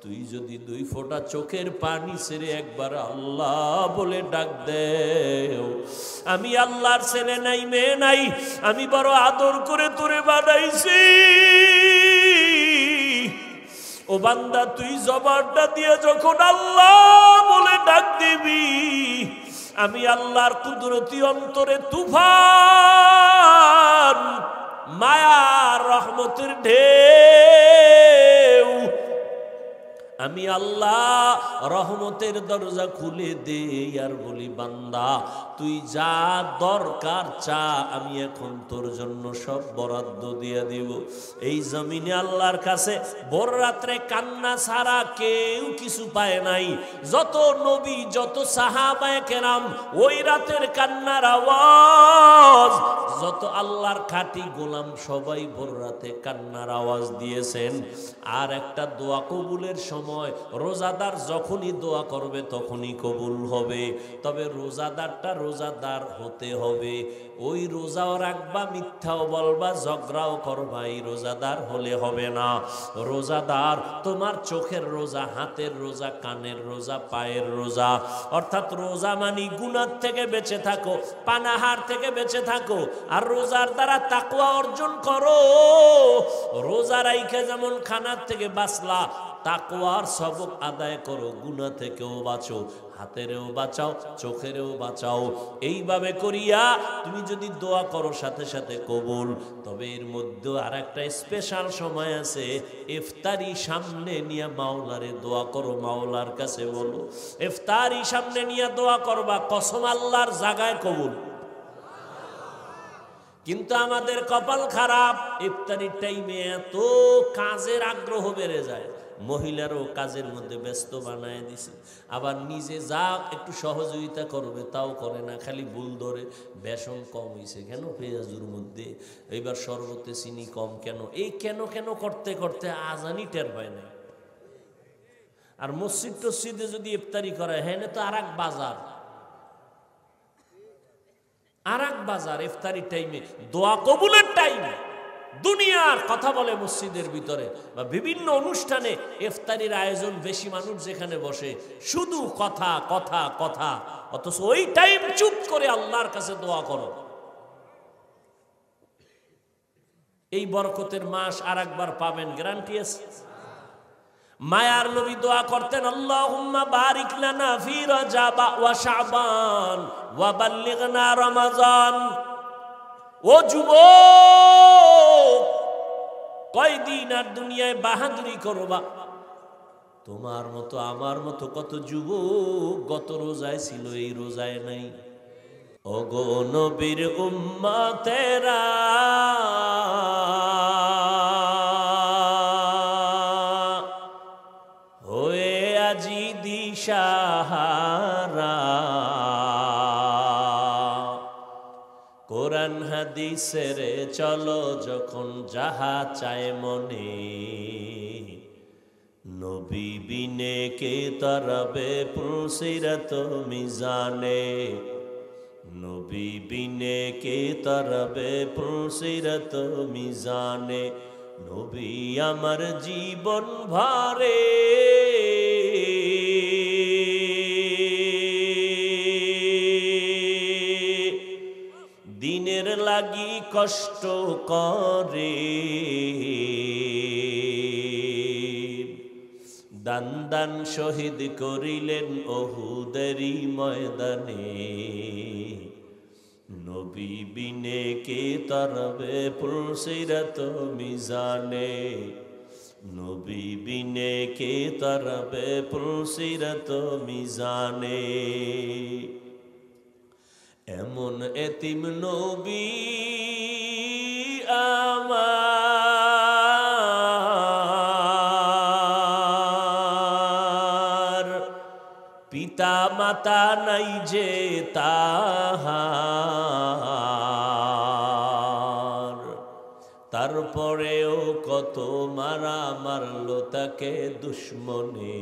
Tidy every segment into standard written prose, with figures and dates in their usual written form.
তুই যদি 2 ফোঁটা চোখের পানি ছেড়ে একবার আল্লাহ বলে ডাক দেও, আমি আল্লাহর ছেলে নাই মেয়ে নাই, আমি বড় আদর করে তোরে বানাইছি, ও বান্দা তুই জবানটা দিয়ে যখন আল্লাহ বলে ডাক দিবি, আমি আল্লাহর কুদরতি অন্তরে তুফান মায়ার রহমতের ঢেউ, আমি আল্লাহ রহমতের দরজা খুলে দেই আর বলি বান্দা তুই যা দরকার চা, আমি এখন তোর জন্য সব বরাদ্দ দিয়ে দিব। এই জমিনে আল্লাহর কাছে ভোর রাত্রে কান্না ছাড়া কেউ কিছু পায় নাই। যত নবী যত সাহাবায়ে কেরাম ওই রাতের কান্নার আওয়াজ, যত আল্লাহর খাঁটি গোলাম সবাই ভোর রাতে কান্নার আওয়াজ দিয়েছেন। আর একটা দোয়া কবুলের সময়, রোজাদার যখনই দোয়া করবে তখনই কবুল হবে। তবে রোজাদারটা রোজাদার হতে হবে। ওই রোজাও রাখবা, মিথ্যাও বলবা, ঝগড়াও করবা, এই রোজাদার হলে হবে না। রোজাদার তোমার চোখের রোজা, হাতের রোজা, কানের রোজা, পায়ের রোজা। অর্থাৎ রোজা মানি গুনাহ থেকে বেঁচে থাকো, পানাহার থেকে বেঁচে থাকো, আর রোজার দ্বারা তাকওয়া অর্জন করো। রোজা রাইখে যেমন খানার থেকে বাঁচলা, তাকওয়ার সবক আদায় করো, গুনাহ থেকেও বাঁচো, হাতেরও বাঁচাও, চোখেরও বাঁচাও। এইভাবে করিয়া তুমি যদি দোয়া করো সাথে সাথে কবুল। তবে এর মধ্যে আর একটা স্পেশাল সময় আছে, ইফতারি সামনে নিয়ে মাওলারে দোয়া করো, মাওলার কাছে বলো। ইফতারি সামনে নিয়ে দোয়া করবা, কসম আল্লাহর জায়গায় কবুল। কিন্তু আমাদের কপাল খারাপ, ইফতারির টাইমে এত কাজের আগ্রহ বেড়ে যায়, মহিলারও কাজের মধ্যে ব্যস্ত বানায় দিছে। আবার নিজে যা একটু সহযোগিতা করবে তাও করে না, খালি ভুল ধরে। বেসন কম হয়েছে কেন পেঁয়াজুর মধ্যে, এইবার শরবতে চিনি কম কেন, এই কেন কেন করতে করতে আজানি টের পায় না। আর মসজিদ টসজিদে যদি ইফতারি করে, হ্যাঁ তো আর এক বাজার, আর এক বাজার। ইফতারির টাইমে, দোয়া কবুলের টাইমে দুনিয়ার কথা বলে মসজিদের ভিতরে বা বিভিন্ন অনুষ্ঠানে। ইফতারির আয়োজন, বেশি মানুষ যেখানে বসে, শুধু কথা কথা কথা, অথচ ওই টাইম চুপ করে আল্লাহর কাছে দোয়া করো। এই বরকতের মাস আর একবার পাবেন, গ্যারান্টি আছে। মায়ার নবী দোয়া করতেন, আল্লাহুম্মা বারিক লানা ফি রজব ওয়া শাবান ওয়া বাল্লিগনা রমাজান। ও যুবক, কয়দিন আর দুনিয়ায় বাহাদুরি করবা? তোমার মতো আমার মতো কত যুবক গত রোজায় ছিল, এই রোজায় নাই। ওগো নবীর উম্মতেরা, হয়ে আজি দিশাহারা, কোরআন হাদিসের চলো যখন যাহা চায় মনে, নবী বিনে কে তরবে পুলসিরত মিজানে, নবী বিনে কে তরবে পুলসিরত মিজানে, নবী আমার জীবন ভারে, দিনের লাগি কষ্ট করে, দান দান শহীদ করিলেন উহুদেরই ময়দানে, নবী বিনে কে তরবে পুলসিরত মিজানে, নবী বিনে কে তরবে পুলসিরত মিজানে। এমন এতিম নবী আমার, পিতা মাতা নাই যে তাহার, তারপরেও কত মারা মারলো তাকে দুশ্মনে,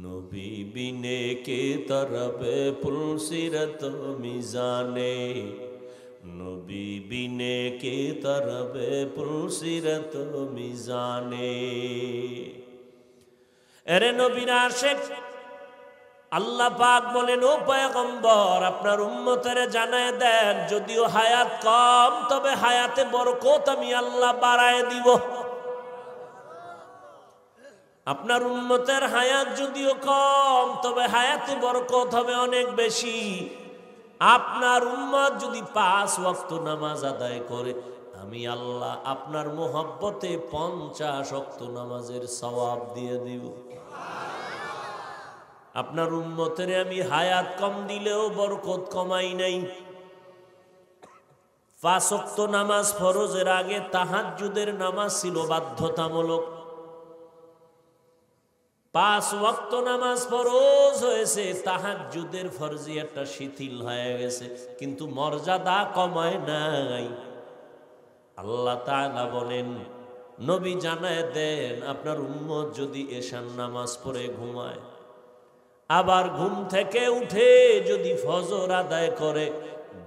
নবী বিনে কে তরবে পুলসিরত মিজানে, নবী বিনে কে তরবে পুলসিরত মিজানে। এরে নবীর আশিক, আল্লাহ পাক বলেন, ও পয়গম্বর আপনার উম্মতের জানায় দেন, যদিও হায়াত কম তবে হায়াতে বরকত আমি আল্লাহ বাড়ায় দিব। আপনার উম্মতের হায়াত যদিও কম তবে হায়াতে বরকত হবে অনেক বেশি। আপনার উম্মত যদি 5 ওয়াক্ত নামাজ আদায় করে, আমি আল্লাহ আপনার মোহব্বতে 50 ওয়াক্ত নামাজের সওয়াব দিয়ে দিব। আপনার উম্মতের আমি হায়াত কম দিলেও বরকত কমাই নাই। 5 ওয়াক্ত নামাজ ফরজের আগে তাহাজ্জুদের নামাজ ছিল বাধ্যতামূলক। 5 ওয়াক্ত নামাজ ফরজ হয়েছে, তাহাজ্জুদের ফরজিয়াতটা শিথিল হয়ে গেছে, কিন্তু মর্যাদা কমায় নাই। আল্লাহ তাআলা বলেন, নবী জানায় দেন আপনার উম্মত যদি এশার নামাজ পড়ে ঘুমায়, আবার ঘুম থেকে উঠে যদি ফজর আদায় করে,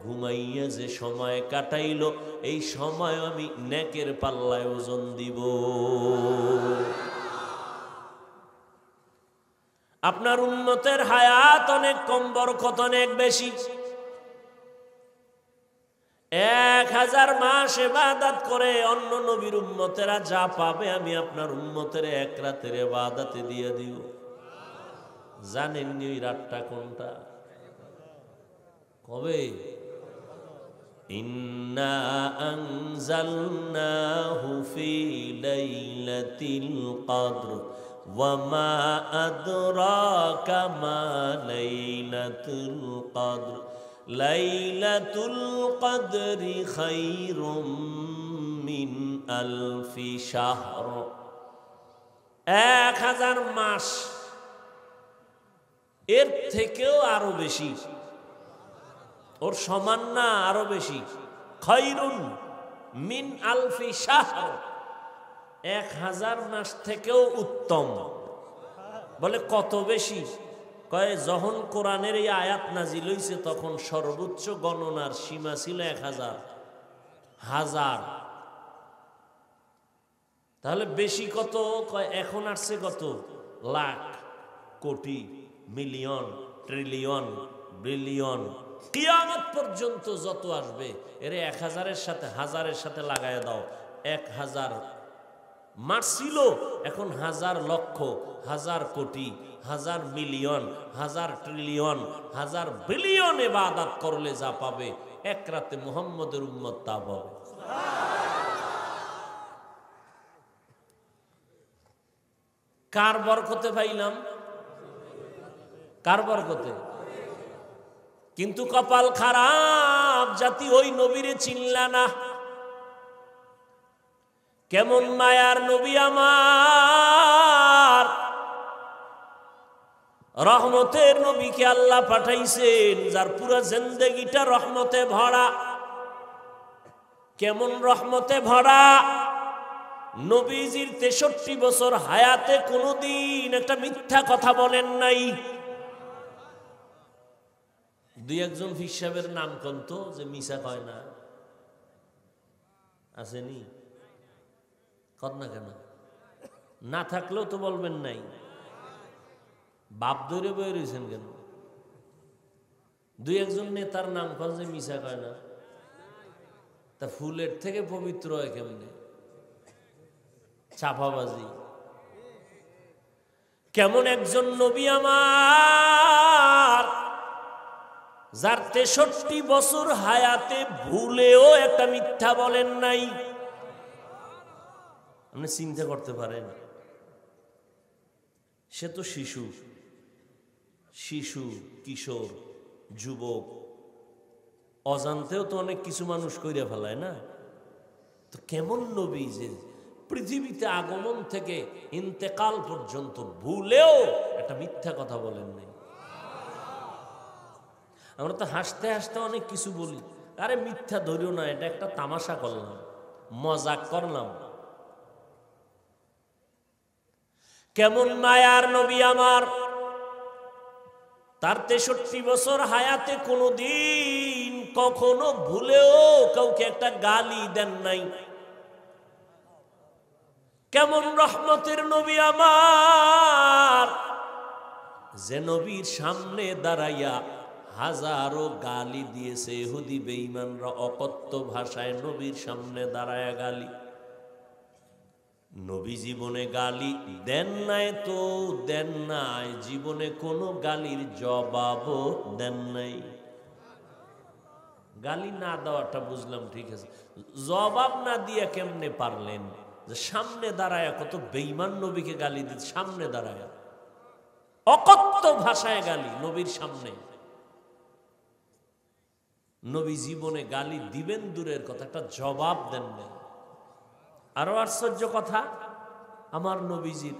ঘুমাইয়া যে সময় কাটাইল এই সময় আমি নেকের পাল্লায় ওজন দিব। আপনার উম্মতের হায়াত অনেক কম, বরকত অনেক বেশি। 1000 মাস ইবাদত করে অন্য নবীর উম্মতেরা যা পাবে আমি আপনার উম্মতের 1 রাতের ইবাদতে দিয়ে দিব। জানেন নি ওই রাতটা কোনটা? কবে? ইন্না আনজালনাহু ফি লাইলাতিল কদর ওয়া মা আদরাকা মা লাইলাতুল কদর লাইলাতুল কদরি খায়রুম মিন আলফি শাহর। 1000 মাস, এর থেকেও আরো বেশি, ওর সমান না, আরো বেশি। খায়রুন মিন আলফি শাহর, 1000 মাস থেকেও উত্তম। বলে কত বেশি? কয় যখন কোরআনের এই আয়াত নাজিল হইছে তখন সর্বোচ্চ গণনার সীমা ছিল 1000 হাজার। তাহলে বেশি কত? কয় এখন আসছে কত? লাখ, কোটি, মিলিয়ন, ট্রিলিয়ন, বিলিয়ন, কিয়ামত পর্যন্ত যত আসবে এর 1000-এর সাথে হাজারের সাথে লাগায় দাও। 1000 মাস ছিল, এখন 1000 লক্ষ, 1000 কোটি, 1000 মিলিয়ন, 1000 ট্রিলিয়ন, 1000 বিলিয়ন ইবাদত করলে যা পাবে 1 রাতে মুহাম্মদের উম্মত তা পাবে। কার বরকতে পাইলাম? কার বরকতে? কিন্তু কপাল খারাপ জাতি ওই নবীরে চিনলা না। কেমন মায়ার নবী আমার, রহমতের নবীকে আল্লাহ পাঠাইছেন, যার পুরো জিন্দেগিটা রহমতে ভরা। কেমন রহমতে ভরা? নবীজির 63 বছর হায়াতে কোনোদিন একটা মিথ্যা কথা বলেন নাই। 2-1 পীর সাহেবের নাম কন্ত যে মিছা কয় না? আসেনি? কর না কেন? না থাকলেও তো বলবেন নাই। বাপ ধরে বয়ে রয়েছেন কেন? 2-1 নেতার নাম কন যে মিছা কয় না? তা ফুলের থেকে পবিত্র হয় কেমনে? চাপাবাজি। কেমন একজন নবী আমার, যার 63 বছর হায়াতে ভুলেও একটা মিথ্যা বলেন নাই। আপনি চিন্তা করতে পারেন, সে তো শিশু, কিশোর, যুবক, অজান্তেও তো অনেক কিছু মানুষ কইরা ফেলায় না? তো কেমন নবী যে পৃথিবীতে আগমন থেকে ইন্তেকাল পর্যন্ত ভুলেও একটা মিথ্যা কথা বলেন নাই। আমরা তো হাসতে হাসতে অনেক কিছু বলি, আরে মিথ্যা ধরিও না, এটা একটা তামাশা করলাম, মজাক করলাম। কেমন মায়ার নবী আমার, তার 63 বছর হায়াতে কোনোদিন কখনো ভুলেও কাউকে একটা গালি দেন নাই। কেমন রহমতের নবী আমার, যে নবীর সামনে দাঁড়াইয়া হাজারো গালি দিয়েছে ইহুদি বেঈমানরা, অকথ্য ভাষায় নবীর সামনে দাঁড়ায়া গালি। নবী জীবনে গালি দেন নাই তো দেন নাই, জীবনে কোনো গালির জবাবও দেন নাই। গালি না দেওয়াটা বুঝলাম, ঠিক আছে, জবাব না দিয়ে কেমনে পারলেন? যে সামনে দাঁড়ায়া কত বেঈমান নবীকে গালি দিতে, সামনে দাঁড়ায়া অকথ্য ভাষায় গালি নবীর সামনে। নবী জীবনে গালি দিবেন দূরের কথা, একটা জবাব দেন না। আরো আশ্চর্য কথা, আমার নবীজির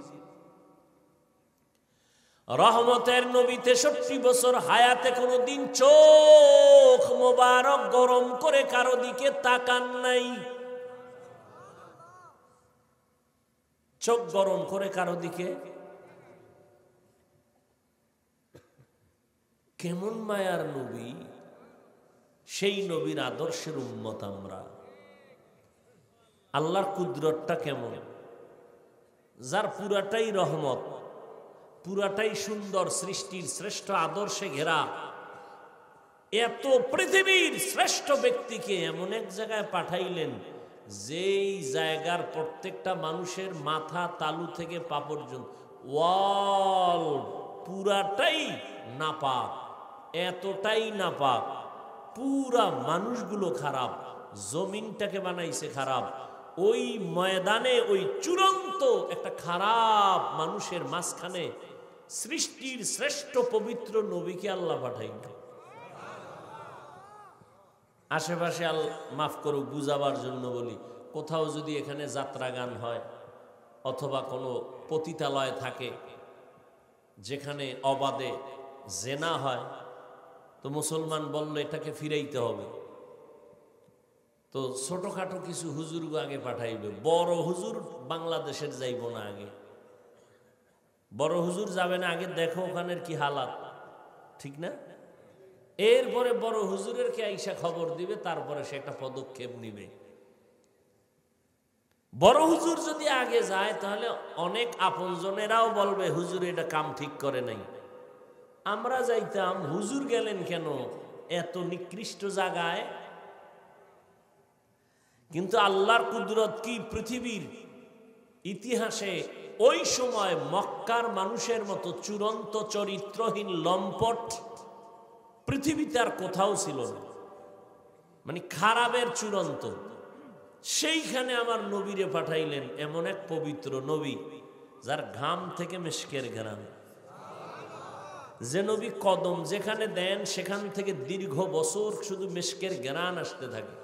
রহমতের নবী 63 বছর হায়াতে কোনোদিন চোখ মোবারক গরম করে কারো দিকে তাকান নাই। চোখ গরম করে কারো দিকে, কেমন মায়ার নবী! সেই নবীর আদর্শের উম্মত আমরা। আল্লাহর কুদরতটা কেমন! যার পুরাটাই রহমত, পুরাটাই সুন্দর, সৃষ্টির শ্রেষ্ঠ আদর্শে ঘেরা, এত পৃথিবীর শ্রেষ্ঠ ব্যক্তিকে এমন এক জায়গায় পাঠাইলেন যেই জায়গার প্রত্যেকটা মানুষের মাথা তালু থেকে পা পর্যন্ত ওয়াল পুরাটাই নাপাক, এতটাই নাপাক, পুরা মানুষগুলো খারাপ, জমিনটাকে বানাইছে খারাপ। ওই ময়দানে ওই চূড়ান্ত একটা খারাপ মানুষের মাঝখানে সৃষ্টির শ্রেষ্ঠ পবিত্র নবীকে আল্লাহ পাঠাইল। আশেপাশে মাফ করুক বুঝাবার জন্য বলি, কোথাও যদি এখানে যাত্রা গান হয় অথবা কোনো পতিতালয় থাকে যেখানে অবাধে জেনা হয়, তো মুসলমান বললে এটাকে ফিরাইতে হবে, তো ছোটখাটো কিছু হুজুর আগে পাঠাইবে। বড় হুজুর বাংলাদেশের যাইব না, আগে বড় হুজুর যাবে না, আগে দেখো ওখানের কি হালাত, ঠিক না? এরপরে বড় হুজুরের কে আইসা খবর দিবে, তারপরে সে একটা পদক্ষেপ নিবে। বড় হুজুর যদি আগে যায় তাহলে অনেক আপনজনেরাও বলবে হুজুর এটা কাম ঠিক করে নাই। আমরা যাইতাম, হুজুর গেলেন কেন এত নিকৃষ্ট জায়গায়? কিন্তু আল্লাহর কুদরত কি! পৃথিবীর ইতিহাসে ওই সময় মক্কার মানুষের মতো চূড়ান্ত চরিত্রহীন লম্পট পৃথিবীতে আর কোথাও ছিল না, মানে খারাপের চূড়ান্ত। সেইখানে আমার নবীরে পাঠাইলেন, এমন এক পবিত্র নবী যার ঘাম থেকে মেশকের ঘ্রাণ, যে নবী কদম যেখানে দেন সেখান থেকে দীর্ঘ বছর শুধু মেশকের ঘ্রাণ আসতে থাকে,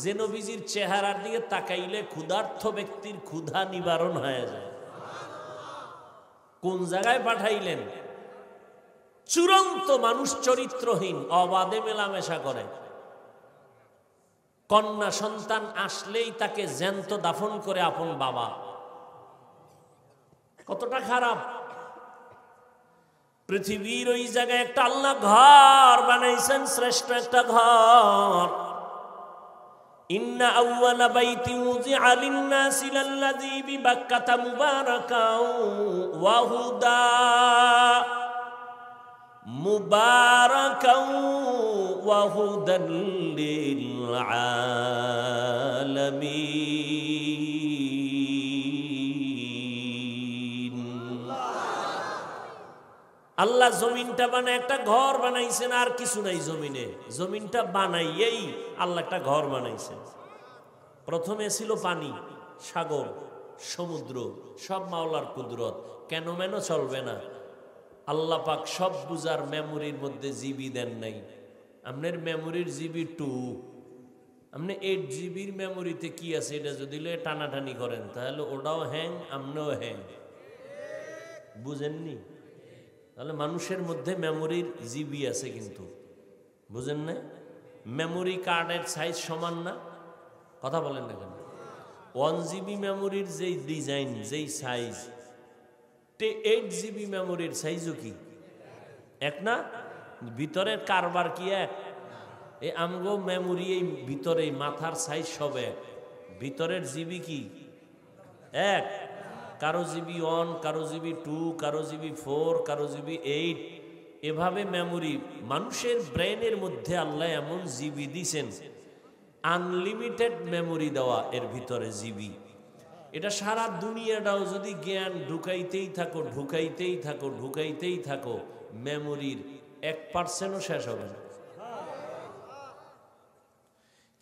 যে নবীজির চেহারার দিকে তাকাইলে ক্ষুধার্থ ব্যক্তির ক্ষুধা নিবারণ হয়ে যায়। কোন জায়গায় পাঠাইলেন? চূড়ান্ত মানুষ চরিত্রহীন, অবাধে মেলামেশা করে, কন্যা সন্তান আসলেই তাকে জ্যান্ত দাফন করে আপন বাবা। কতটা খারাপ! পৃথিবীর ওই জায়গায় একটা আল্লাহ ঘর বানাইছেন, শ্রেষ্ঠ একটা ঘর। ইন্না আউওয়ালা বাইতি উযিআ লিন-নাসি লাল্লাযী বিবাক্কাতা মুবারাকাও ওয়া হুদা মুবারাকাও ওয়া হুদান লিল আলামিন। আল্লাহ জমিনটা বানায় একটা ঘর বানাইছেন, আর কিছু নাই জমিনে। জমিনটা বানাইয়েই আল্লাহ একটা ঘর বানাইছেন। প্রথমে ছিল পানি, সাগর, সমুদ্র, সব মাওলার কুদরত, কেন মেন চলবে না। আল্লাহ পাক সব বুঝার মেমোরির মধ্যে জিবি দেন নাই। আপনার মেমোরির জিবি 2, আপনি 8 জিবির মেমোরিতে কি আছে এটা যদি টানাটানি করেন তাহলে ওটাও হ্যাং, আপনিও হ্যাং। বুঝেননি? তাহলে মানুষের মধ্যে মেমোরির জিবি আছে, কিন্তু বুঝেন না? মেমোরি কার্ডের সাইজ সমান না, কথা বলেন না কেন? 1 জিবি মেমোরির যেই ডিজাইন, যেই সাইজ, 8 জিবি মেমোরির সাইজও কি এক না? ভিতরের কারবার কি এক? এই আমগো মেমোরি এই ভিতরে মাথার সাইজ সব এক, ভিতরের জিবি কি এক? কারো জিবি 1, কারো জিবি 2, কারো জিবি 4, কারো জিবি 8, এভাবে মেমোরি মানুষের ব্রেনের মধ্যে আল্লাহ এমন জিবি দিছেন, আনলিমিটেড মেমোরি দেওয়া এর ভিতরে জিবি। এটা সারা দুনিয়াটাও যদি জ্ঞান ঢুকাইতেই থাকো ঢুকাইতেই থাকো ঢুকাইতেই থাকো, মেমোরির 1%ও শেষ হবে না।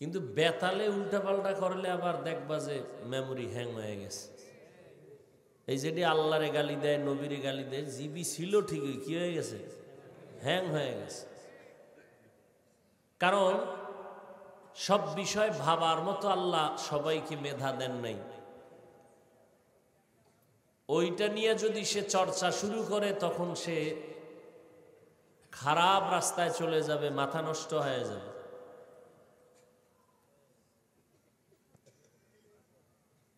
কিন্তু বেতালে উল্টাপাল্টা করলে আবার দেখবা যে মেমোরি হ্যাং হয়ে গেছে। এই যেটি আল্লাহরে গালি দেয়, নবীরে গালি দেয়, জিবি ছিল ঠিকই, কি হয়ে গেছে? হ্যাং হয়ে গেছে। কারণ সব বিষয় ভাবার মতো আল্লাহ সবাইকে মেধা দেন নাই। ওইটা নিয়ে যদি সে চর্চা শুরু করে তখন সে খারাপ রাস্তায় চলে যাবে, মাথা নষ্ট হয়ে যাবে।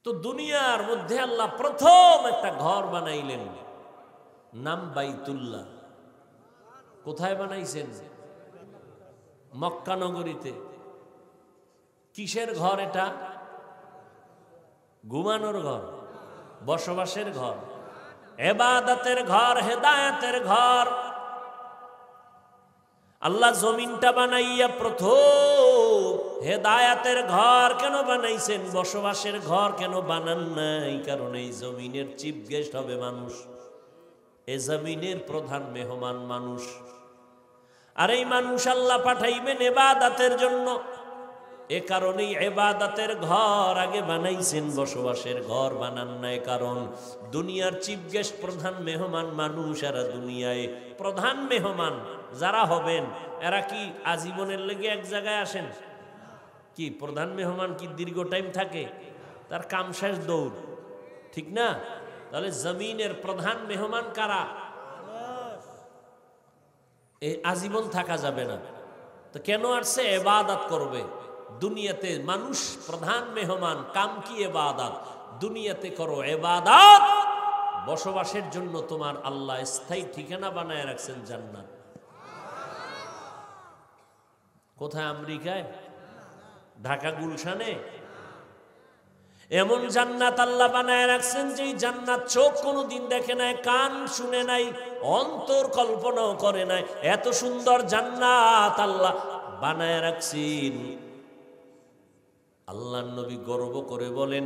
তো দুনিয়ার মধ্যে আল্লাহ প্রথম একটা ঘর বানাইলেন, নাম বাইতুল্লাহ। কোথায় বানাইছেন? মক্কা নগরীতে। কিসের ঘর এটা? ঘুমানোর ঘর, বসবাসের ঘর, ইবাদতের ঘর, হেদায়েতের ঘর। আল্লাহ জমিনটা বানাইয়া প্রথম হেদায়েতের ঘর কেন বানাইছেন? বসবাসের ঘর কেন বানান নাই? কারণ এই জমিনের চিফ গেস্ট হবে মানুষ, এই জমিনের প্রধান মেহমান মানুষ। আর এই মানুষ আল্লাহ পাঠাইবেন ইবাদতের জন্য। এ কারণেই ইবাদতের ঘর আগে বানাইছেন, বসবাসের ঘর বানান নাই। কারণ দুনিয়ার চিফ গেস্ট, প্রধান মেহমান মানুষ। এরা দুনিয়ায় প্রধান মেহমান যারা হবেন, এরা কি আজীবনের লেগে এক জায়গায় আসেন? কি প্রধান মেহমান কি দীর্ঘ টাইম থাকে? তার কাম শেষ দৌড়, ঠিক না? তাহলে জমিনের প্রধান মেহমান কারা? এই আজীবন থাকা যাবে না। তো কেন আসছে? ইবাদত করবে। দুনিয়াতে মানুষ প্রধান মেহমান, কাম কি? ইবাদত। দুনিয়াতে করো ইবাদত, বসবাসের জন্য তোমার আল্লাহ স্থায়ী ঠিকানা বানায় রাখছেন জান্নাত। কোথায়? আমেরিকায়, ঢাকা গুলশানে। এমন জান্নাত আল্লাহ বানায় রাখছেন যেই জান্নাত চোখ কোনোদিন দেখে নাই, কান শুনে নাই, অন্তর কল্পনাও করে নাই। এত সুন্দর জান্নাত আল্লাহ বানায় রাখছেন। আল্লাহর নবী গর্ব করে বলেন,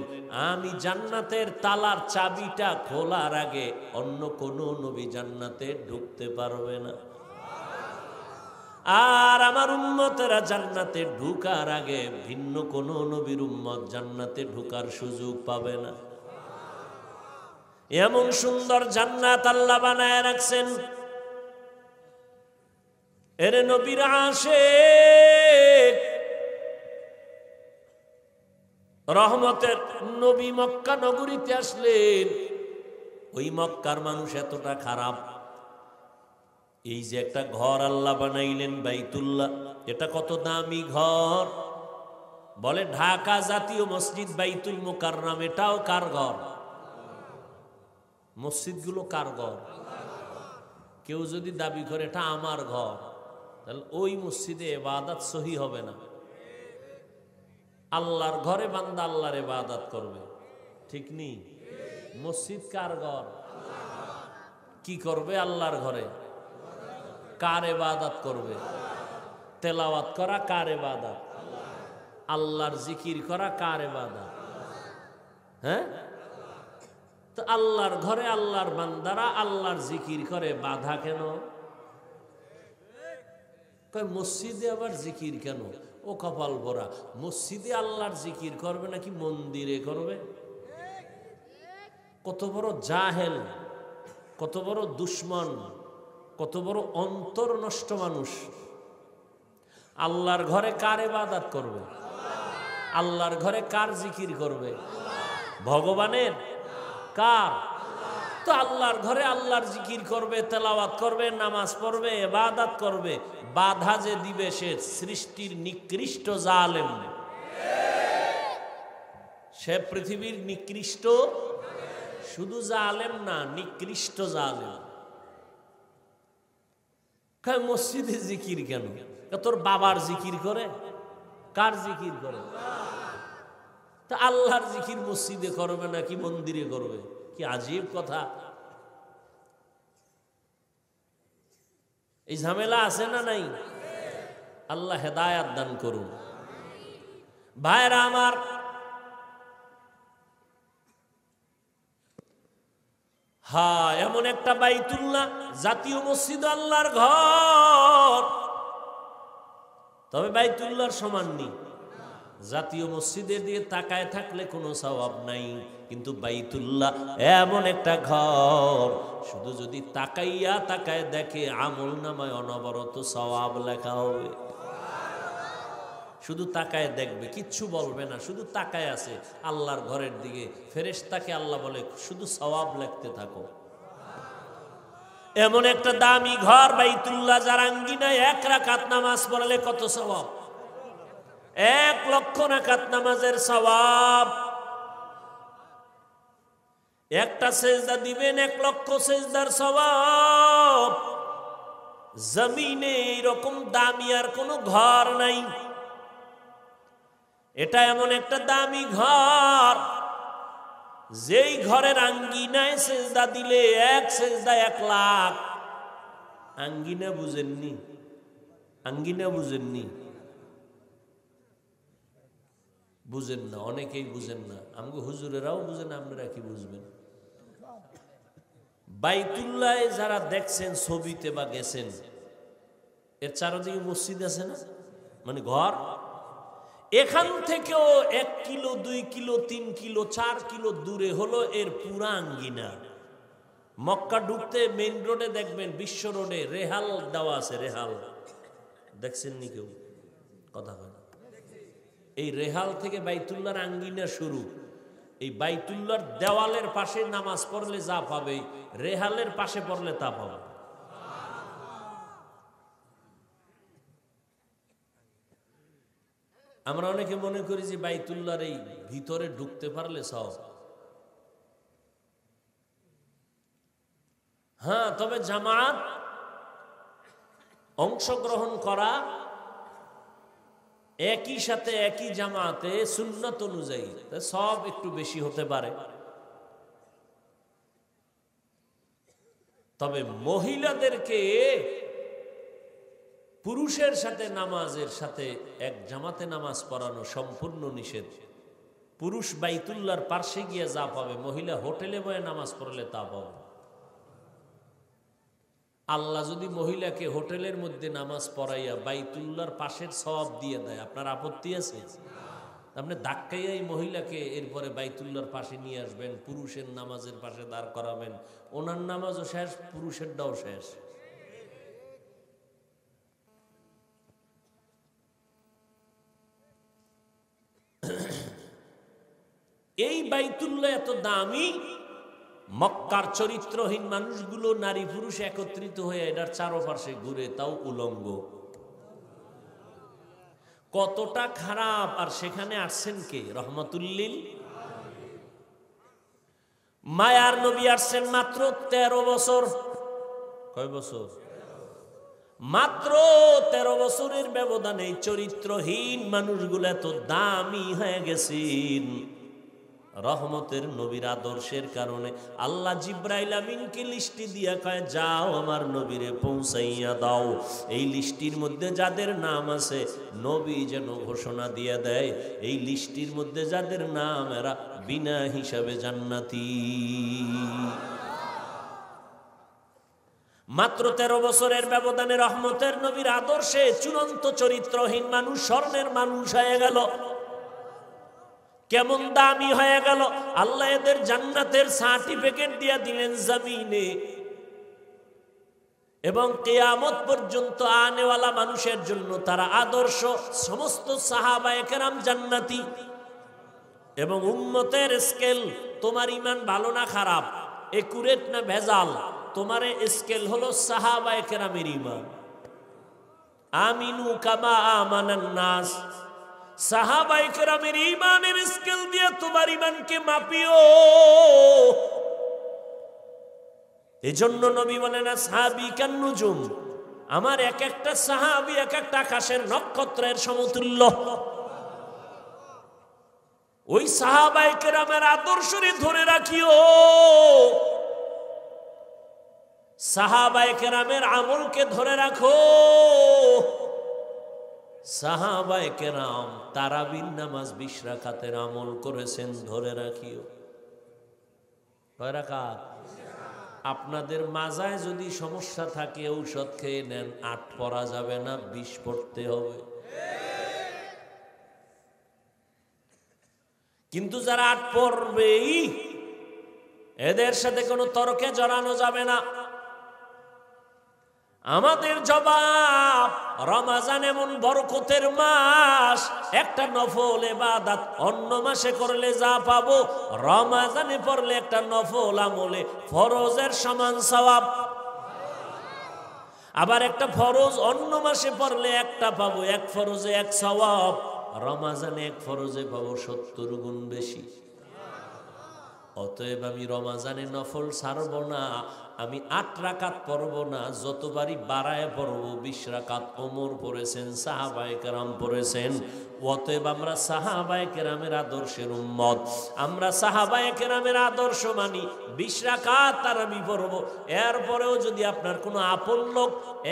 আমি জান্নাতের তালার চাবিটা খোলার আগে অন্য কোনো নবী জান্নাতে ঢুকতে পারবে না। আর আমার উম্মতেরা জান্নাতে ঢুকার আগে ভিন্ন কোনো নবীর উম্মত জান্নাতে ঢুকার সুযোগ পাবে না। এমন সুন্দর জান্নাত আল্লাহ বানায় রাখছেন। এর নবীর আশিক রহমতের নবী মক্কা নগরীতে আসলেন। ওই মক্কার মানুষ এতটা খারাপ, এই যে একটা ঘর আল্লাহ বানাইলেন বাইতুল্লাহ, এটা কত দামি ঘর। বলে ঢাকা জাতীয় মসজিদ বাইতুল মুকাররম, এটাও কার ঘর? মসজিদগুলো কার ঘর? কেউ যদি দাবি করে এটা আমার ঘর, তাহলে ওই মসজিদে ইবাদত সহি হবে না। আল্লাহর ঘরে বান্দা আল্লাহর ইবাদত করবে, ঠিক নেই? মসজিদ কার ঘর? কি করবে আল্লাহর ঘরে? কার ইবাদত করবে? তেলাওয়াত করা কার ইবাদত? আল্লাহর জিকির করা কার ইবাদত? হ্যাঁ, তো আল্লাহর ঘরে আল্লাহর বান্দারা আল্লাহর জিকির করে, বাধা কেন? মসজিদে আবার জিকির কেন? ও কপাল ভরা, মসজিদে আল্লাহর জিকির করবে নাকি মন্দিরে করবে? কত বড় জাহেল, কত বড় দুশ্মন, কত বড় অন্তর নষ্ট মানুষ। আল্লাহর ঘরে কার ইবাদত করবে? আল্লাহর ঘরে কার জিকির করবে? ভগবানের? কার? তো আল্লাহর ঘরে আল্লাহর জিকির করবে, তেলাওয়াত করবে, নামাজ পড়বে, ইবাদত করবে। বাধা যে দিবে সে সৃষ্টির নিকৃষ্ট জালেম, সে পৃথিবীর নিকৃষ্ট, শুধু জালেম না, নিকৃষ্ট জালেম। মসজিদে জিকির কেন? তোর বাবার জিকির করে? কার জিকির করে? তা আল্লাহর জিকির মসজিদে করবে নাকি মন্দিরে করবে? কি আজীব কথা। এই ঝামেলা আছে না নাই? আল্লাহ হেদায়াত দান করুন। ভাইরা আমার, হ্যাঁ, এমন একটা বাইতুল্লাহ, জাতীয় মসজিদ আল্লাহর ঘর, তবে বাইতুল্লাহর সমান নেই। জাতীয় মসজিদের দিয়ে তাকায় থাকলে কোনো সওয়াব নাই, কিন্তু বাইতুল্লাহ এমন একটা ঘর, শুধু যদি তাকাইয়া তাকায় দেখে আমল নামায় অনবরত সওয়াব লেখা হবে। শুধু তাকায় দেখবে, কিচ্ছু বলবে না, শুধু তাকায় আছে আল্লাহর ঘরের দিকে। ফেরেশতাকে আল্লাহ বলে শুধু সওয়াব লিখতে থাকো। এমন একটা দামি ঘর বাইতুল্লাহ, যার আঙ্গিনায় 1 রাকাত নামাজ পড়লে কত সওয়াব? 1 লক্ষ রাকাত নামাজের সওয়াব। একটা সেজদা দিবেন 1 লক্ষ সেজদার সওয়াব। জমিনে এরকম দামি আর কোনো ঘর নাই। এটা এমন একটা দামি ঘর, যেই ঘরের আঙ্গিনায় সেজদা দিলে 1 সেজদা 1 লাখ। আঙ্গিনা বুঝেননি? আঙ্গিনা বুঝেননি? বুঝেন না, অনেকেই বুঝেন না। আমগো হুজুরেরাও বুঝেন, আপনারা কি বুঝবেন? বাইতুল্লাহ যারা দেখছেন ছবিতে বা গেছেন, এর চারদিকে মসজিদ আছে না, মানে ঘর। এখান থেকেও 1 কিলো 2 কিলো 3 কিলো 4 কিলো দূরে হলো এর পুরা আঙ্গিনা। মক্কা ঢুকতে মেইন রোডে দেখবেন, বিশ্ব রোডে রেহাল দেওয়া আছে। রেহাল দেখছেন নি কেউ? কথা হয় না। এই রেহাল থেকে বাইতুল্লাহর আঙ্গিনা শুরু। এই বাইতুল্লাহর দেওয়ালের পাশে নামাজ পড়লে যা পাবে, রেহালের পাশে পড়লে তা পাবে। আমরা অনেকে মনে করি যে বাইতুল্লাহর এই ভিতরে ঢুকতে পারলে সব। হ্যাঁ, তবে জামাত অংশগ্রহণ করা, একই সাথে একই জামাতে সুন্নাত অনুযায়ী সব একটু বেশি হতে পারে। তবে মহিলাদেরকে পুরুষের সাথে নামাজের সাথে এক জামাতে নামাজ পড়ানো সম্পূর্ণ নিষেধ। পুরুষ বাইতুল্লাহর পাশে গিয়ে যা পাবে, মহিলা হোটেলে বয়ে নামাজ পড়লে তা পাবে। আল্লাহ যদি মহিলাকে হোটেলের মধ্যে নামাজ পড়াইয়া বাইতুল্লাহর পাশের সওয়াব দিয়ে দেয়, আপনার আপত্তি আছে? আপনি ধাক্কাইয়া এই মহিলাকে এরপরে বাইতুল্লাহর পাশে নিয়ে আসবেন, পুরুষের নামাজের পাশে দাঁড় করাবেন, ওনার নামাজও শেষ, পুরুষেরটাও শেষ। এই বাইতুল্লাহ এত দামি, মক্কার চরিত্রহীন মানুষগুলো নারী পুরুষ একত্রিত হয়ে এটার চারপাশে ঘুরে, তাও উলঙ্গ। কতটা খারাপ! আর সেখানে আসছেন কে? রহমাতুল্লিল। মায়ার নবী আসছেন মাত্র 13 বছর। কয় বছর? মাত্র 13 বছরের ব্যবধানে চরিত্রহীন মানুষগুলো এত দামি হয়ে গেছেন। রহমতের নবীর আদর্শের কারণে আল্লাহ জিব্রাইল আমিনকে লিস্টি দিয়া কয়, যাও আমার নবীরে পৌঁছাইয়া দাও। এই লিস্টির মধ্যে যাদের নাম আছে, নবী যেন ঘোষণা দিয়ে দেয়, এই লিস্টির মধ্যে যাদের নাম, এরা বিনা হিসাবে জান্নাতি। মাত্র 13 বছরের ব্যবধানে রহমতের নবীর আদর্শে চূড়ান্ত চরিত্রহীন মানুষ স্বর্ণের মানুষ হয়ে গেল। কেমন দামি হয়ে গেল! আল্লাহ এদের জান্নাতের সার্টিফিকেট দিয়ে দিলেন জমিনে, এবং কিয়ামত পর্যন্ত আনেওয়ালা মানুষের জন্য তারা আদর্শ। সমস্ত সাহাবায়ে কেরাম জান্নাতি। এবং উম্মতের স্কেল, তোমার ইমান ভালো না খারাপ, একুরেট না ভেজাল, তোমার স্কেল হলো সাহাবায়ে কেরামের ইমান। আমিনু কামা আমানান নাস। সাহাবায়ে কেরামের ঈমানের স্কেল দিয়ে তোমার ঈমানকে মাপিও। এজন্য নবী বলেন, সাহাবী কান নুজুম, আমার এক একটা সাহাবী এক একটা আকাশের নক্ষত্রের সমতুল্য। ওই সাহাবায়ে কেরামের আদর্শরে ধরে রাখিও, সাহাবায়ে কেরামের আমলকে ধরে রাখো। সাহাবায়ে কেরাম তারাবির নামাজ 20 রাকাতের আমল করেছেন, ধরে রাখিও। কয় রাকাত? আপনাদের মাজায় যদি সমস্যা থাকে ঔষধ খেয়ে নেন, 8 পড়া যাবে না, 20 পড়তে হবে। কিন্তু যারা 8 পড়বেই, এদের সাথে কোনো তর্কে জড়ানো যাবে না। আমাদের জবাব, রমজান এমন বরকতের মাস, একটা নফল ইবাদত অন্য মাসে করলে যা পাবো, রমজানে পড়লে একটা নফল আমলে ফরজের সমান সওয়াব। আবার একটা ফরজ অন্য মাসে পড়লে একটা পাবো, এক ফরজে 1 সওয়াব, রমজানে 1 ফরজে পাবো 70 গুণ বেশি। অতএব আমি রমজানে নফল ছাড়ব না, আমি 8 রাকাত পড়ব না, যতবারই বাড়ায় পড়ব। 20 রাকাত ওমর পড়েছেন, সাহাবায়ে কেরাম পড়েছেন। অতএব আমরা সাহাবায়ে কেরামের আদর্শের উম্মত, আমরা সাহাবায়ে কেরামের আদর্শ মানি। 20 রাকাত তারাবি পড়ব। এরপরেও যদি আপনার কোনো আপন লোক,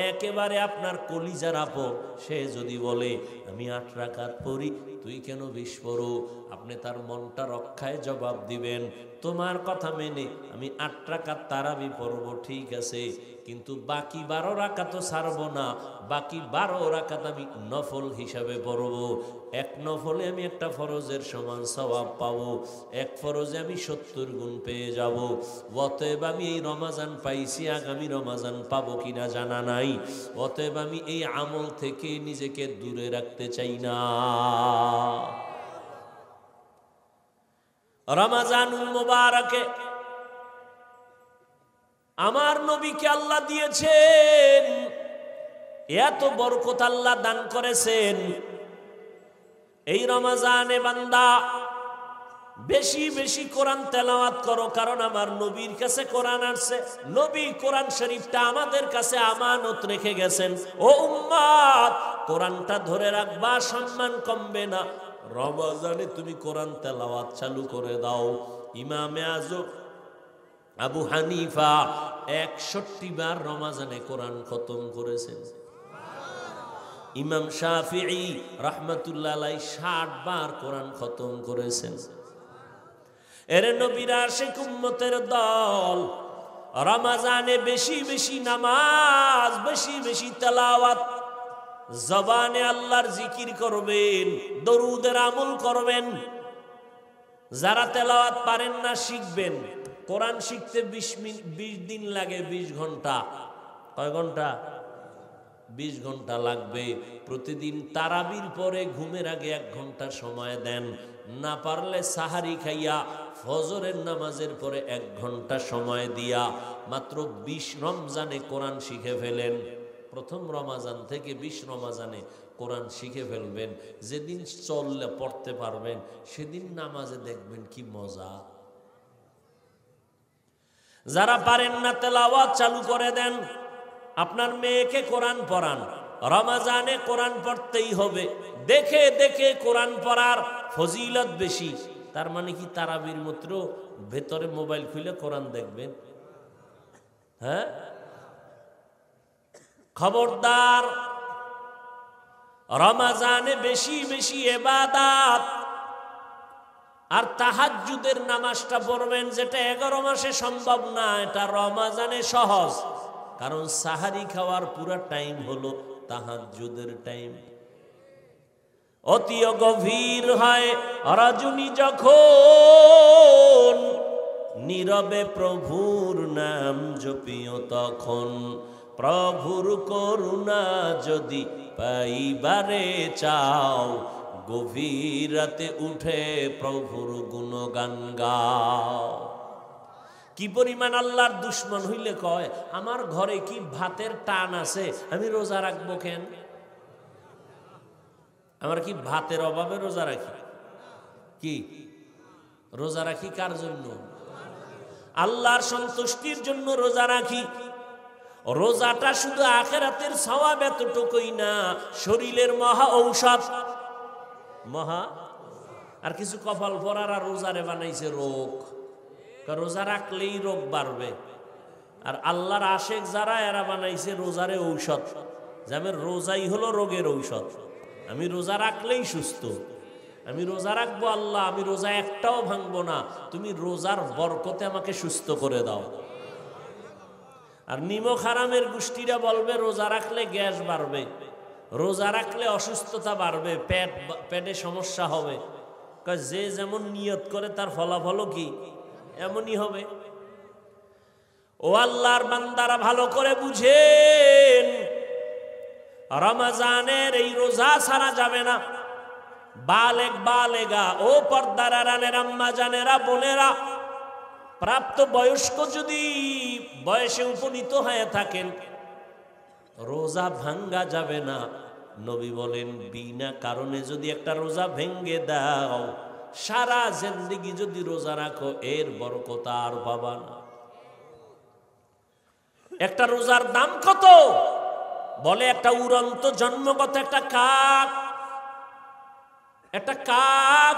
একেবারে আপনার কলিজার আপন, সে যদি বলে আমি 8 রাকাত পড়ি, তুই কেন 20 পড়ো, আপনি তার মনটা রক্ষায় জবাব দিবেন, তোমার কথা মেনে আমি 8 রাকাত তারাবি পড়ব, ঠিক আছে, কিন্তু বাকি 12 রাকাতও ছাড়ব না। বাকি 12 রাকাত আমি নফল হিসাবে পড়ব। 1 নফলে আমি একটা ফরজের সমান সওয়াব পাবো, 1 ফরজে আমি 70 গুণ পেয়ে যাব। অতএব আমি এই রমজান পাইছি, আগামী রমজান পাবো কিনা জানা নাই। অতএব আমি এই আমল থেকে নিজেকে দূরে রাখতে চাই না। রমজানুল মুবারকে আমার নবীকে আল্লাহ দিয়েছেন, এত বরকত আল্লাহ দান করেছেন। এই রমজানে বান্দা বেশি বেশি কোরআন তেলাওয়াত করো, কারণ আমার নবীর কাছে কোরআন আসছে। নবী কোরআন শরীফটা আমাদের কাছে আমানত রেখে গেছেন। ও উম্মত, কোরআনটা ধরে রাখবা, সম্মান কমবে না। রমজানে তুমি কোরআন তেলাওয়াত চালু করে দাও। ইমামে আজম আবু হানিফা 61 বার রমজানে কোরআন খতম করেছেন। ইমাম শাফিঈ রাহমাতুল্লাহ আলাইহি 60 বার কোরআন খতম করেছেন। এর নবীর আশিক উম্মতের দল রমজানে বেশি বেশি নামাজ, বেশি বেশি তেলাওয়াত, জবানে আল্লাহর জিকির করবেন, দরুদের আমল করবেন। যারা তেলাওয়াত পারেন না, শিখবেন। কোরআন শিখতে 20 দিন লাগে, 20 ঘন্টা। কয় ঘন্টা? 20 ঘন্টা লাগবে। প্রতিদিন তারাবির পরে ঘুমের আগে 1 ঘন্টা সময় দেন। না পারলে সাহারি খাইয়া ফজরের নামাজের পরে 1 ঘন্টা সময় দিয়া মাত্র 20 রমজানে কোরআন শিখে ফেলেন। প্রথম রমজান থেকে 20 রমজানে কোরআন শিখে ফেলবেন। যেদিন চললে পড়তে পারবেন, সেদিন নামাজে দেখবেন কি মজা। যারা পারেন না, তেলাওয়াত চালু করে দেন। আপনার মেয়েকে কোরআন পড়ান, রমজানে কোরআন পড়তেই হবে। দেখে দেখে কোরআন পড়ার ফজিলত বেশি। তার মানে কি তারাবির মাত্র ভেতরে মোবাইল খুলে কোরআন দেখবেন? হ্যাঁ, খবরদার। রমজানে বেশি বেশি ইবাদত আর তাহাজ্জুদের নামাজটা পড়বেন, যেটা 11 মাসে সম্ভব না, এটা রমজানে সহজ। কারণ সাহারি খাওয়ার পুরো টাইম হলো তাহাজ্জুদের টাইম। অতি গভীর হয় রজনী যখন, নীরবে প্রভুর নাম জপিও তখন। প্রভুর করুণা যদি পাইবারে চাও, গভীর রাতে উঠে প্রভুর গুণগান গাও। কি পরিমাণ আল্লাহর দুশ্মন হইলে কয়, আমার ঘরে কি ভাতের টান আছে, আমি রোজা রাখবো কেন? আমরা কি ভাতের অভাবে রোজা রাখি? কি রোজা রাখি কার জন্য? আল্লাহর সন্তুষ্টির জন্য রোজা রাখি। রোজাটা শুধু আখিরাতের সওয়াব এতটুকুই না, শরীরের মহা ঔষধ। মহা আর কিছু কপাল পরার আর রোজারে বানাইছে রোগ, রোজা রাখলেই রোগ বাড়বে। আর আল্লাহর আশেক যারা, এরা বানাইছে রোজারে ঔষধ, যে আমার রোজাই হলো রোগের ঔষধ, আমি রোজা রাখলেই সুস্থ, আমি রোজা রাখবো আল্লাহ, আমি রোজা একটাও ভাঙবো না, তুমি রোজার বরকতে আমাকে সুস্থ করে দাও। আর নিমক হারামের গোষ্ঠীরা বলবে রোজা রাখলে গ্যাস বাড়বে, রোজা রাখলে অসুস্থতা বাড়বে, পেটে সমস্যা হবে। যে যেমন নিয়ত করে তার ফলাফলও কি এমনই হবে। ও আল্লাহর বান্দারা ভালো করে বুঝেন, রমজানের এই রোজা ছাড়া যাবে না। বালেগ বালেগা, ও পর্দার আড়ালের আম্মা জানেরা, বোনেরা, প্রাপ্ত বয়স্ক যদি বয়সে উপনীত হয়ে থাকেন, রোজা ভাঙ্গা যাবে না। নবী বলেন বিনা কারণে যদি একটা রোজা ভেঙ্গে দাও, সারা জিন্দেগি যদি রোজা রাখো, এর বরকত আর পাবা না। একটা রোজার দাম কত? বলে একটা উড়ন্ত জন্মগত একটা কাক, একটা কাক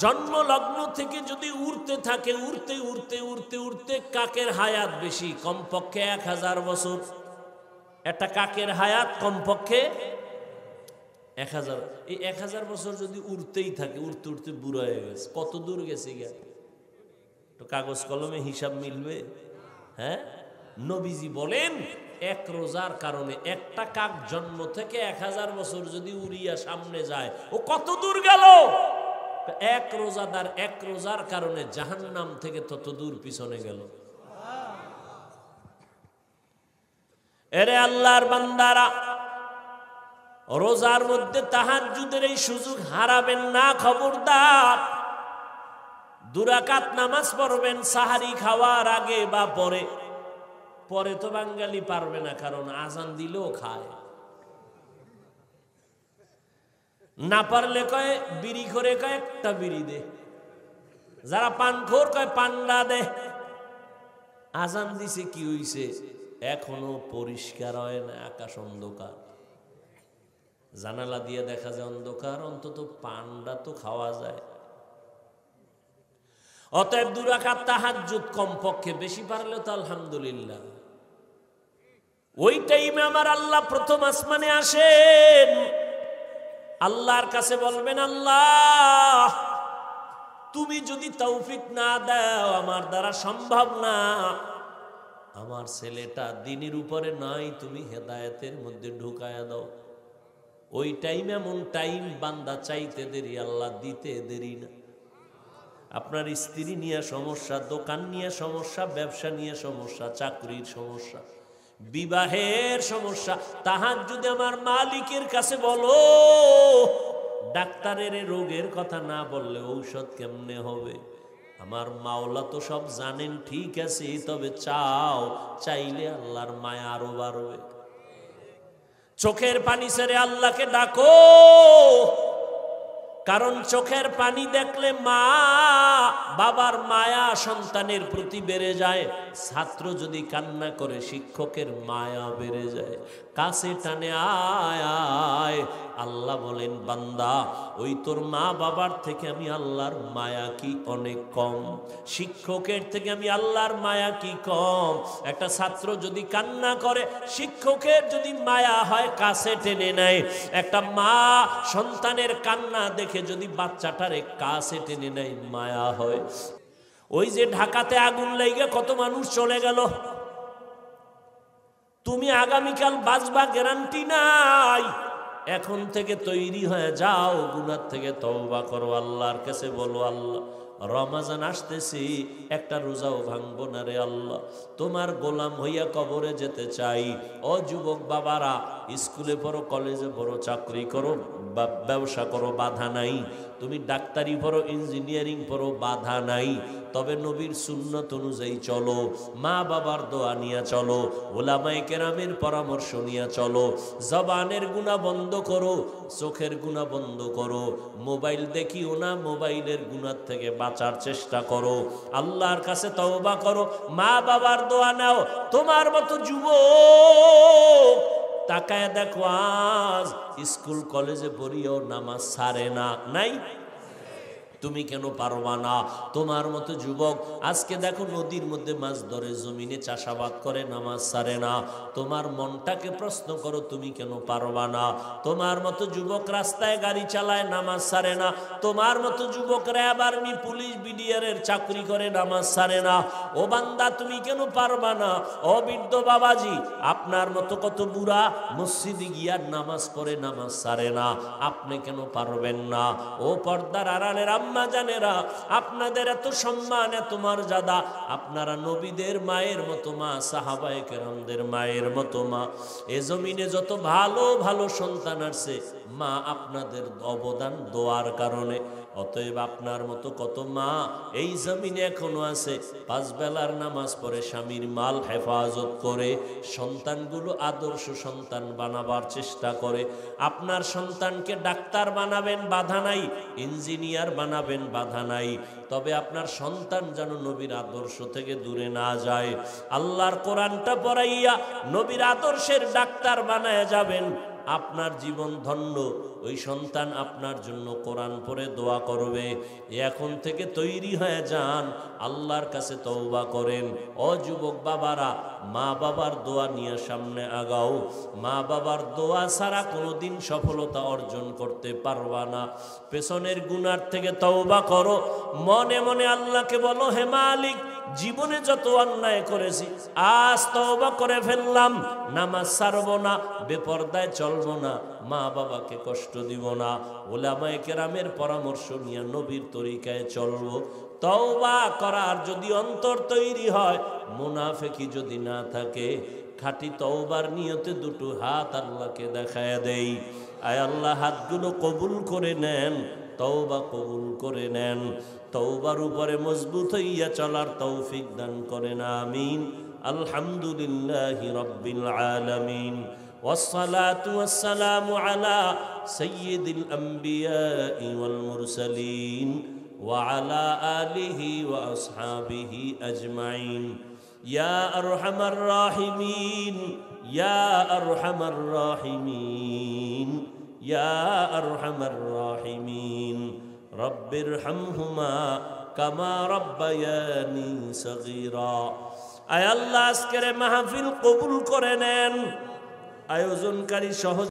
জন্ম লগ্ন থেকে যদি উড়তে থাকে, উড়তে উড়তে উড়তে উড়তে কাকের হায়াত বেশি, কমপক্ষে 1000 বছর। একটা কাকের হায়াত কমপক্ষে 1000। এই 1000 বছর যদি উড়তেই থাকে, উড়তে উড়তে বুড়ো হয়ে গেছে, কত দূর গেছে গিয়া তো কাগজ কলমে হিসাব মিলবে? হ্যাঁ, নবীজি বলেন এক রোজার কারণে একটা কাক জন্ম থেকে 1000 বছর যদি উড়িয়া সামনে যায়, ও কত দূর গেল? এক রোজাদার এক রোজার কারণে জাহান্নাম থেকে তত দূর পিছনে গেল। এরে আল্লাহর বান্দারা, রোজার মধ্যে তাহাজ্জুদের এই সুযোগ হারাবেন না, খবরদার। 2 রাকাত নামাজ পড়বেন সাহারি খাওয়ার আগে বা পরে। পরে তো বাঙালি পারবে না, কারণ আজান দিলেও খায় না। পারলে কয় বিড়ি করে, কয় একটা বিড়ি দে। যারা পানখোর কয় পান্ডা দে। আজান দিছে কি হইছে? এখনো পরিষ্কার হয় না, আকাশ অন্ধকার, জানালা দিয়ে দেখা যায় অন্ধকার, অন্তত পান্ডা তো খাওয়া যায়। অতএব 2 রাকাত তাহাজ্জুদ কমপক্ষে, বেশি পারলেও তো আলহামদুলিল্লাহ। ওই টাইমে আমার আল্লাহ প্রথম আসমানে আসেন, আল্লাহর কাছে বলবেন, আল্লাহ তুমি যদি তৌফিক না দাও, আমার দ্বারা সম্ভব না, আমার ছেলেটা দ্বীনের উপরে নাই, তুমি হেদায়েতের মধ্যে ঢুকায়া দাও। ওই টাইম এমন টাইম, বান্দা চাইতে দেরি, আল্লাহ দিতে দেরি না। আপনার স্ত্রী নিয়ে সমস্যা, দোকান নিয়ে সমস্যা, ব্যবসা নিয়ে সমস্যা, চাকরির সমস্যা, বিবাহের সমস্যা, তাহাজ্জুদে আমার মালিকের কাছে বলো। ডাক্তারের রোগের কথা না বললে ঔষধ কেমনে হবে? আমার মাওলা তো সব জানেন, ঠিক আছে, তবে চাও, চাইলে আল্লাহর মায়া আরো বাড়বে। চোখের পানি ছেড়ে আল্লাহকে ডাকো, কারণ চোখের পানি দেখলে মা বাবার মায়া সন্তানের প্রতি বেড়ে যায়। ছাত্র যদি কান্না করে, শিক্ষকের মায়া বেড়ে যায়। কাছে টানে আয় আয়। আল্লাহ বলেন, বান্দা ওই তোর মা বাবার থেকে আমি আল্লাহর মায়া কি অনেক কম? শিক্ষকের থেকে আমি আল্লাহর মায়া কি কম? একটা ছাত্র যদি কান্না করে, শিক্ষকের যদি মায়া হয় কাছে টেনে নেয়। একটা মা সন্তানের কান্না দেখে যদি বাচ্চাটারে কাছে টেনে নেয়, মায়া হয়। ওই যে ঢাকাতে আগুন লেগে কত মানুষ চলে গেল, তুমি আগামীকাল বাঁচবা গ্যারান্টি নাই। এখন থেকে তৈরি হয়ে যাও, গুনাহ থেকে তওবা করো, আল্লাহর কাছে বলো, আল্লাহ রমজান আসতেছি, একটা রোজাও ভাঙবো না রে আল্লাহ, তোমার গোলাম হইয়া কবরে যেতে চাই। ও যুবক বাবারা, স্কুলে পড়ো, কলেজে পড়ো, চাকরি করো, ব্যবসা করো, বাধা নাই। তুমি ডাক্তারি পড়ো, ইঞ্জিনিয়ারিং পড়ো, বাধা নাই। তবে নবীর সুন্নত অনুযায়ী চলো, মা বাবার দোয়া নিয়ে চলো, ওলামায়ে কেরামের পরামর্শ নিয়ে চলো। জবানের গুনাহ বন্ধ করো, চোখের গুনাহ বন্ধ করো, মোবাইল দেখিও না, মোবাইলের গুনাহ থেকে বাঁচার চেষ্টা করো, আল্লাহর কাছে তওবা করো, মা বাবার দোয়া নাও। তোমার মতো যুবক তাকায় দেখো, আজ স্কুল কলেজে পড়িও নামাজ ছাড়ে না, নাই? তুমি কেন পারবা না? তোমার মতো যুবক আজকে দেখো নদীর মধ্যে মাছ ধরে, জমিনে চাষাবাদ করে, নামাজ ছাড়ে না। তোমার মনটাকে প্রশ্ন করো, তুমি কেন পারবা না? তোমার মতো যুবক রাস্তায় গাড়ি চালায়, নামাজ ছাড়ে না। তোমার মতো যুবক র্যাব, আর্মি, পুলিশ, বিডিআরের চাকরি করে, নামাজ ছাড়ে না। ও বান্দা, তুমি কেন পারবা না? ও বৃদ্ধ বাবাজি, আপনার মতো কত বুড়া মসজিদে গিয়া নামাজ পড়ে, নামাজ ছাড়ে না, আপনি কেন পারবেন না? ও পর্দার আড়ালের আম্মা জানেরা, আপনাদের এত সম্মান, এত মর্যাদা, আপনারা নবীদের মায়ের মতো মা, সাহাবায়ে কেরামদের মায়ের মতো মা। এ জমিনে যত ভালো ভালো সন্তান আসছে, মা আপনাদের অবদান দোয়ার কারণে। অতএব আপনার মতো কত মা এই জমিনে এখনো আছে, পাঁচ বেলার নামাজ পড়ে, স্বামীর মাল হেফাজত করে, সন্তানগুলো আদর্শ সন্তান বানাবার চেষ্টা করে। আপনার সন্তানকে ডাক্তার বানাবেন, বাধা নাই, ইঞ্জিনিয়ার বানাবেন, বাধা নাই, তবে আপনার সন্তান যেন নবীর আদর্শ থেকে দূরে না যায়। আল্লাহর কোরআনটা পড়াইয়া নবীর আদর্শের ডাক্তার বানায় যাবেন, আপনার জীবন ধন্য। ওই সন্তান আপনার জন্য কোরআন পড়ে দোয়া করবে। এখন থেকে তৈরি হয়ে যান, আল্লাহর কাছে তওবা করেন। ও যুবক বাবারা, মা বাবার দোয়া নিয়ে সামনে আগাও। মা বাবার দোয়া ছাড়া কোনোদিন সফলতা অর্জন করতে পারবা না। পেছনের গুনার থেকে তওবা করো, মনে মনে আল্লাহকে বলো, হে মালিক, জীবনে যত অন্যায় করেছি আজ তওবা করে ফেললাম, নামাজ ছাড়বো না, বেপরদায় চলবো না, মা বাবাকে কষ্ট দিব না, উলামায়ে কেরামের পরামর্শ নিয়ে নবীর তরিকায় চলবো। তওবা করার যদি অন্তর তৈরি হয়, মুনাফিকি যদি না থাকে, খাঁটি তওবার নিয়তে দুটো হাত আল্লাহকে দেখায় দেই। আয় আল্লাহ, হাতগুলো কবুল করে নেন, তওবা কবুল করে নেন। তওবার উপরে মজবুত হইয়া চলার তৌফিক দান করেন, আমিন। আলহামদুলিল্লাহি রাব্বিল আলামিন, ওয়াসসালাতু ওয়াসসালামু আলা সাইয়্যিদিল আমবিয়াই ওয়াল মুরসালিন ওয়া আলা আলিহি ওয়া আসহাবিহি আজমাইন। ইয়া আরহামার রাহিমিন, ইয়া আরহামার রাহিমিন, ইয়া আরহামার রাহিমিন। রব্বিরহামহুমা কামা রাব্বায়ানি সগীরা। আয় আল্লাহ, আজকের মাহফিল কবুল করে নেন। আয়োজনকারী সহ